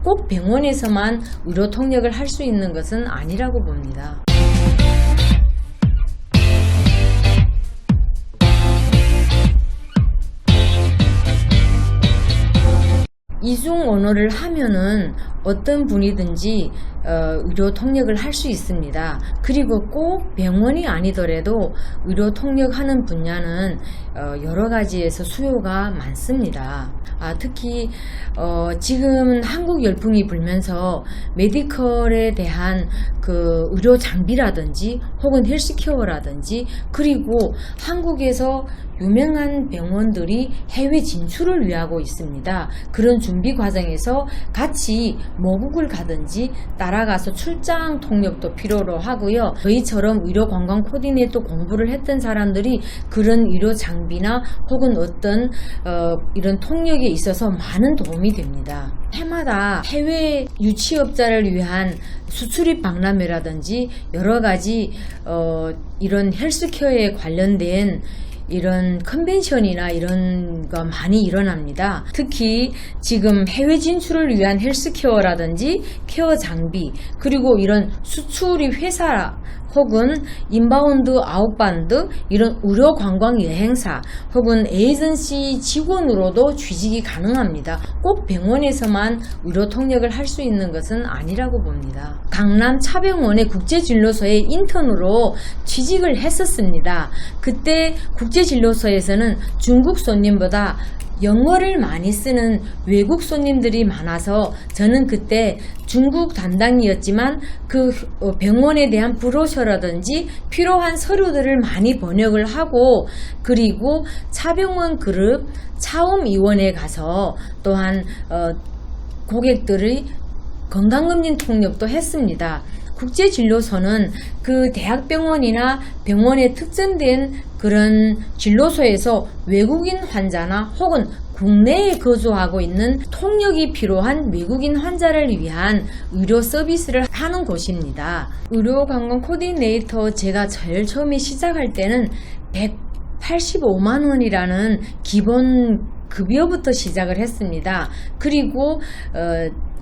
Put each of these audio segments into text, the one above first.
꼭 병원에서만 의료 통역을 할 수 있는 것은 아니라고 봅니다. 이중 언어를 하면은 어떤 분이든지 의료 통역을 할 수 있습니다. 그리고 꼭 병원이 아니더라도 의료 통역하는 분야는 여러 가지에서 수요가 많습니다. 특히 지금 한국 열풍이 불면서 메디컬에 대한 그 의료 장비라든지 혹은 헬스케어라든지 그리고 한국에서 유명한 병원들이 해외 진출을 위하고 있습니다. 그런 준비 과정에서 같이 모국을 가든지 따라가서 출장 통역도 필요로 하고요. 저희처럼 의료 관광 코디네이터 공부를 했던 사람들이 그런 의료 장비나 혹은 어떤 이런 통역에 있어서 많은 도움이 됩니다. 해마다 해외 유치업자를 위한 수출입 박람회라든지 여러 가지 이런 헬스케어에 관련된 이런 컨벤션이나 이런 거 많이 일어납니다. 특히 지금 해외 진출을 위한 헬스케어라든지 케어 장비 그리고 이런 수출입 회사 혹은 인바운드 아웃바운드 이런 의료 관광 여행사 혹은 에이전시 직원으로도 취직이 가능합니다. 꼭 병원에서만 의료 통역을 할 수 있는 것은 아니라고 봅니다. 강남 차병원의 국제진료소에 인턴으로 취직을 했었습니다. 그때 국제진료소에서는 중국 손님보다 영어를 많이 쓰는 외국 손님들이 많아서 저는 그때 중국 담당이었지만 그 병원에 대한 브로셔라든지 필요한 서류들을 많이 번역을 하고 그리고 차병원 그룹 차움의원에 가서 또한 고객들의 건강검진 통역도 했습니다. 국제진료소는 그 대학병원이나 병원에 특정된 그런 진료소에서 외국인 환자나 혹은 국내에 거주하고 있는 통역이 필요한 외국인 환자를 위한 의료 서비스를 하는 곳입니다. 의료관광 코디네이터 제가 제일 처음에 시작할 때는 185만 원이라는 기본 급여부터 시작을 했습니다. 그리고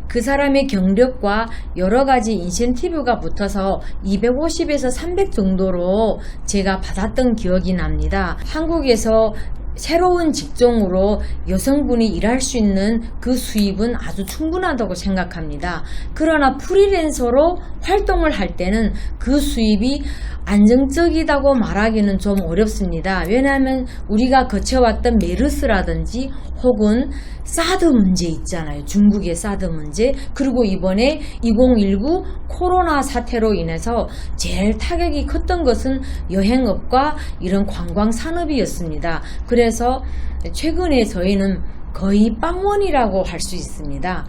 그 사람의 경력과 여러 가지 인센티브가 붙어서 250에서 300 정도로 제가 받았던 기억이 납니다. 한국에서 새로운 직종으로 여성분이 일할 수 있는 그 수입은 아주 충분하다고 생각합니다. 그러나 프리랜서로 활동을 할 때는 그 수입이 안정적이다고 말하기는 좀 어렵습니다. 왜냐하면 우리가 거쳐왔던 메르스라든지 혹은 사드 문제 있잖아요. 중국의 사드 문제 그리고 이번에 2019 코로나 사태로 인해서 제일 타격이 컸던 것은 여행업과 이런 관광산업이었습니다. 그래서 최근에 저희는 거의 빵원이라고 할 수 있습니다.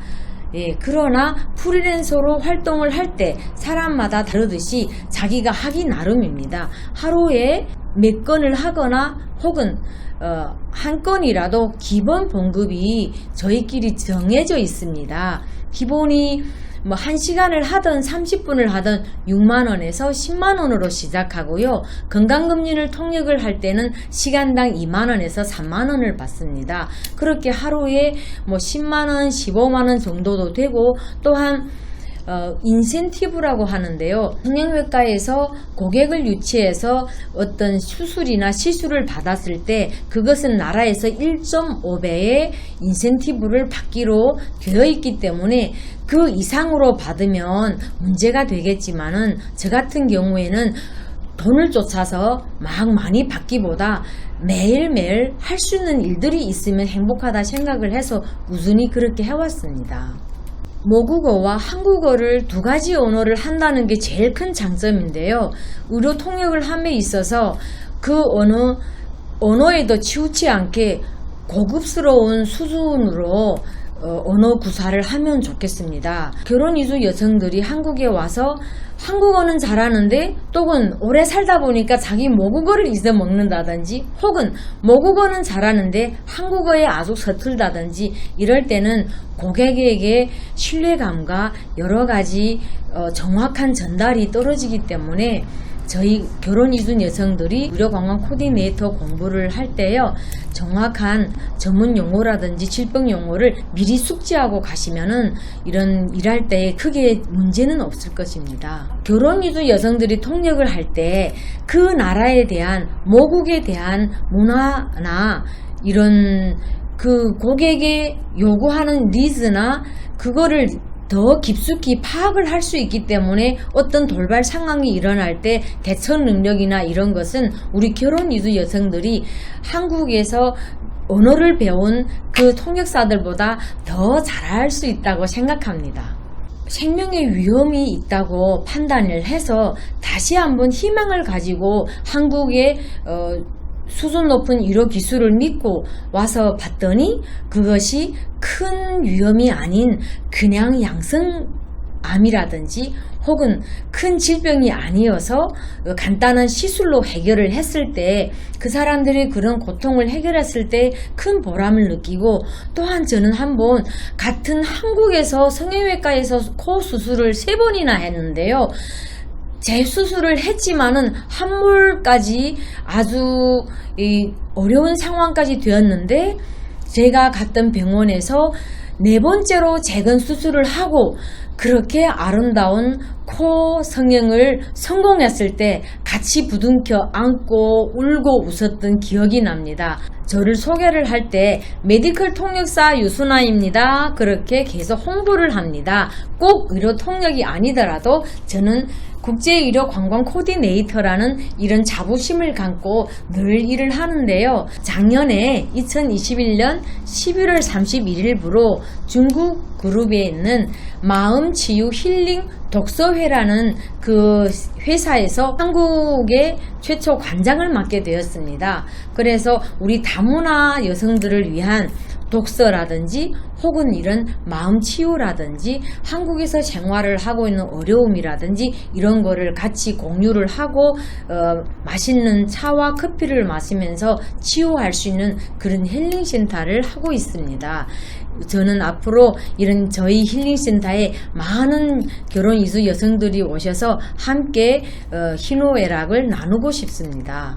그러나 프리랜서로 활동을 할 때 사람마다 다르듯이 자기가 하기 나름입니다. 하루에 몇 건을 하거나 혹은 한 건이라도 기본 봉급이 저희끼리 정해져 있습니다. 기본이 뭐 1시간을 하든 30분을 하든 6만원에서 10만원으로 시작하고요. 건강검진을 통역을 할 때는 시간당 2만원에서 3만원을 받습니다. 그렇게 하루에 뭐 10만원, 15만원 정도도 되고 또한 인센티브라고 하는데요. 성형외과에서 고객을 유치해서 어떤 수술이나 시술을 받았을 때 그것은 나라에서 1.5배의 인센티브를 받기로 되어 있기 때문에 그 이상으로 받으면 문제가 되겠지만은 저 같은 경우에는 돈을 쫓아서 막 많이 받기보다 매일매일 할 수 있는 일들이 있으면 행복하다 생각을 해서 꾸준히 그렇게 해왔습니다. 모국어와 한국어를 두 가지 언어를 한다는 게 제일 큰 장점인데요. 의료 통역을 함에 있어서 그 언어에도 치우치 않게 고급스러운 수준으로 언어 구사를 하면 좋겠습니다. 결혼 이주 여성들이 한국에 와서 한국어는 잘하는데 또는 오래 살다 보니까 자기 모국어를 잊어먹는다든지 혹은 모국어는 잘하는데 한국어에 아주 서툴다든지 이럴 때는 고객에게 신뢰감과 여러 가지 정확한 전달이 떨어지기 때문에 저희 결혼 이주 여성들이 의료관광 코디네이터 공부를 할 때요, 정확한 전문 용어라든지 질병 용어를 미리 숙지하고 가시면은 이런 일할 때 크게 문제는 없을 것입니다. 결혼 이주 여성들이 통역을 할 때 그 나라에 대한 모국에 대한 문화나 이런 그 고객의 요구하는 니즈나 그거를 더 깊숙이 파악을 할 수 있기 때문에 어떤 돌발 상황이 일어날 때 대처 능력이나 이런 것은 우리 결혼 이주 여성들이 한국에서 언어를 배운 그 통역사들보다 더 잘할 수 있다고 생각합니다. 생명의 위험이 있다고 판단을 해서 다시 한번 희망을 가지고 한국의 수준 높은 의료 기술을 믿고 와서 봤더니 그것이 큰 위험이 아닌 그냥 양성암이라든지 혹은 큰 질병이 아니어서 간단한 시술로 해결을 했을 때 그 사람들이 그런 고통을 해결했을 때 큰 보람을 느끼고, 또한 저는 한번 같은 한국에서 성형외과에서 코 수술을 3번이나 했는데요. 재수술을 했지만은 함몰까지 아주 어려운 상황까지 되었는데, 제가 갔던 병원에서 4번째로 재건 수술을 하고 그렇게 아름다운 코 성형을 성공했을 때 같이 부둥켜 안고 울고 웃었던 기억이 납니다. 저를 소개를 할 때 메디컬 통역사 유순아입니다. 그렇게 계속 홍보를 합니다. 꼭 의료 통역이 아니더라도 저는 국제의료관광 코디네이터라는 이런 자부심을 갖고 늘 일을 하는데요. 작년에 2021년 11월 31일부로 중국 그룹에 있는 마음치유 힐링 독서회라는 그 회사에서 한국의 최초 관장을 맡게 되었습니다. 그래서 우리 다문화 여성들을 위한 독서라든지 혹은 이런 마음치유라든지 한국에서 생활을 하고 있는 어려움이라든지 이런 거를 같이 공유를 하고 맛있는 차와 커피를 마시면서 치유할 수 있는 그런 힐링센터를 하고 있습니다. 저는 앞으로 이런 저희 힐링센터에 많은 결혼 이주 여성들이 오셔서 함께 희노애락을 나누고 싶습니다.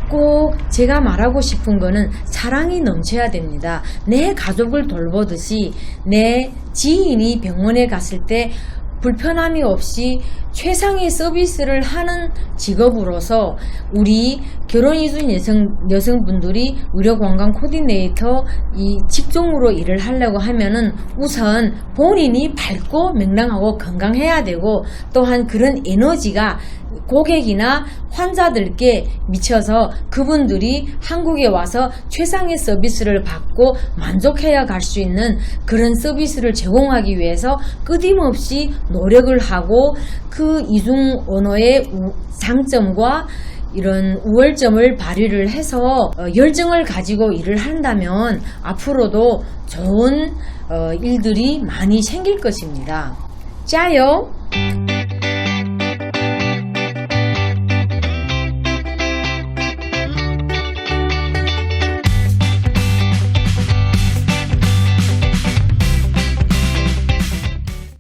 꼭 제가 말하고 싶은 거는 사랑이 넘쳐야 됩니다. 내 가족을 돌보듯이 내 지인이 병원에 갔을 때 불편함이 없이 최상의 서비스를 하는 직업으로서 우리 결혼 이주 여성분들이 의료관광 코디네이터 이 직종으로 일을 하려고 하면은 우선 본인이 밝고 명랑하고 건강해야 되고, 또한 그런 에너지가 고객이나 환자들께 미쳐서 그분들이 한국에 와서 최상의 서비스를 받고 만족해야 갈 수 있는 그런 서비스를 제공하기 위해서 끊임없이 노력을 하고, 그 이중 언어의 장점과 이런 우월점을 발휘를 해서 열정을 가지고 일을 한다면 앞으로도 좋은 일들이 많이 생길 것입니다. 짜요!